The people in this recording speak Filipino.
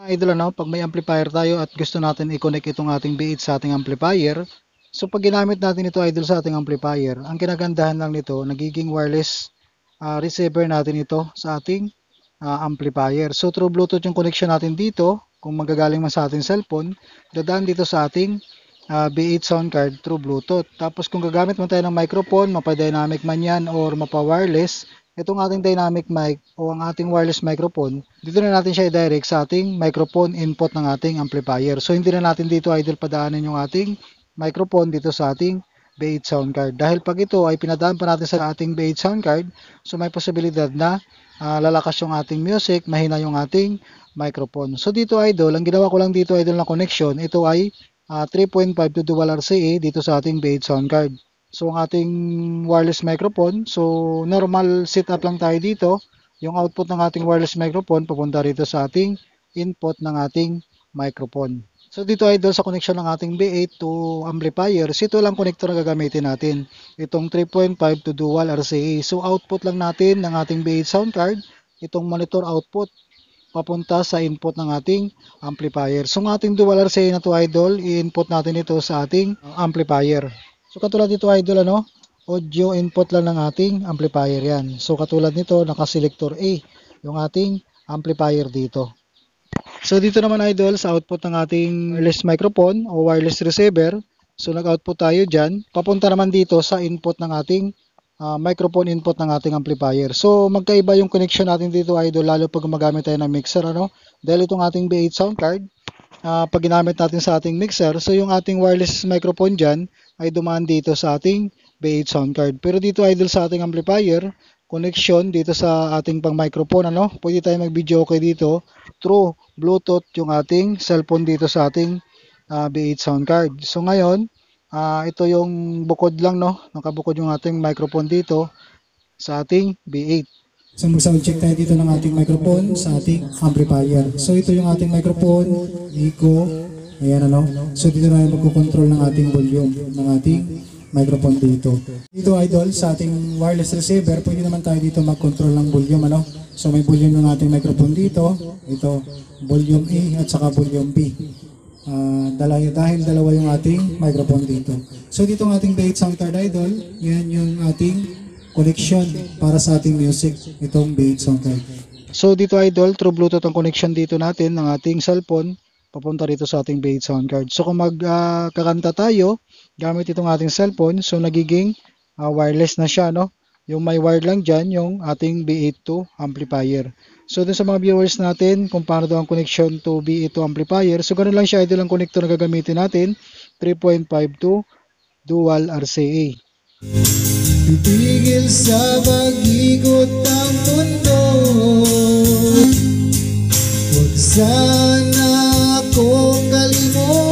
Idol ano, pag may amplifier tayo at gusto natin i-connect itong ating B8 sa ating amplifier, so pag ginamit natin ito idol sa ating amplifier, ang kinagandahan lang nito, nagiging wireless receiver natin ito sa ating amplifier. So through Bluetooth yung connection natin dito, kung magagaling man sa ating cellphone, dadaan dito sa ating B8 sound card through Bluetooth. Tapos kung gagamit man tayo ng microphone, mapa-dynamic man yan or mapa-wireless, itong ating dynamic mic o ang ating wireless microphone, dito na natin siya i-direct sa ating microphone input ng ating amplifier. So hindi na natin dito idol padaanin yung ating microphone dito sa ating B8 sound card. Dahil pag ito ay pinadaan pa natin sa ating B8 sound card, so may posibilidad na lalakas yung ating music, mahina yung ating microphone. So dito idol, ang ginawa ko lang dito idol na connection, ito ay 3.5 to dual RCA dito sa ating B8 sound card. So ang ating wireless microphone, so normal setup lang tayo dito. Yung output ng ating wireless microphone papunta rito sa ating input ng ating microphone. So dito idol sa connection ng ating B8 to amplifiers, ito lang connector na gagamitin natin. Itong 3.5 to dual RCA. So output lang natin ng ating B8 sound card, itong monitor output papunta sa input ng ating amplifier. So ang ating dual RCA na to idol, i-input natin ito sa ating amplifier. So katulad dito idol ano, audio input lang ng ating amplifier yan. So katulad nito naka-selector A yung ating amplifier dito. So dito naman idol sa output ng ating wireless microphone o wireless receiver. So nag-output tayo dyan. Papunta naman dito sa input ng ating microphone input ng ating amplifier. So magkaiba yung connection natin dito idol lalo pag gumagamit tayo ng mixer ano. Dahil itong ating B8 sound card pag ginamit natin sa ating mixer, so yung ating wireless microphone dyan ay dumaan dito sa ating B8 sound card. Pero dito idol sa ating amplifier, connection dito sa ating pang microphone, ano? Pwede tayo mag-video okay dito through Bluetooth yung ating cellphone dito sa ating B8 sound card. So ngayon, ito yung bukod lang, no? Nakabukod yung ating microphone dito sa ating B8. So mag-sound check tayo dito ng ating microphone sa ating amplifier. So ito yung ating microphone, echo, ayan ano. So dito na magko-control ng ating volume ng ating microphone dito. Dito idol sa ating wireless receiver, pwede naman tayo dito mag-control ng volume ano. So may volume ng ating microphone dito, ito volume A at saka volume B. Dahil dalawa yung ating microphone dito. So dito ang ating B8 sound card idol, yan yung ating connection para sa ating music, itong B8 sound card. So dito idol, through Bluetooth ang connection dito natin ng ating cellphone papunta rito sa ating B8 sound card. So kung magkakanta tayo gamit itong ating cellphone, so nagiging wireless na siya, no? Yung may wire lang dyan, yung ating B8 to amplifier. So dun sa mga viewers natin, kung paano daw ang connection to B8 to amplifier, so ganun lang siya idol ang connector na gagamitin natin, 3.5 to dual RCA. Titigil sa pag-ikot ang mundo. Huwag sana akong kalimutan.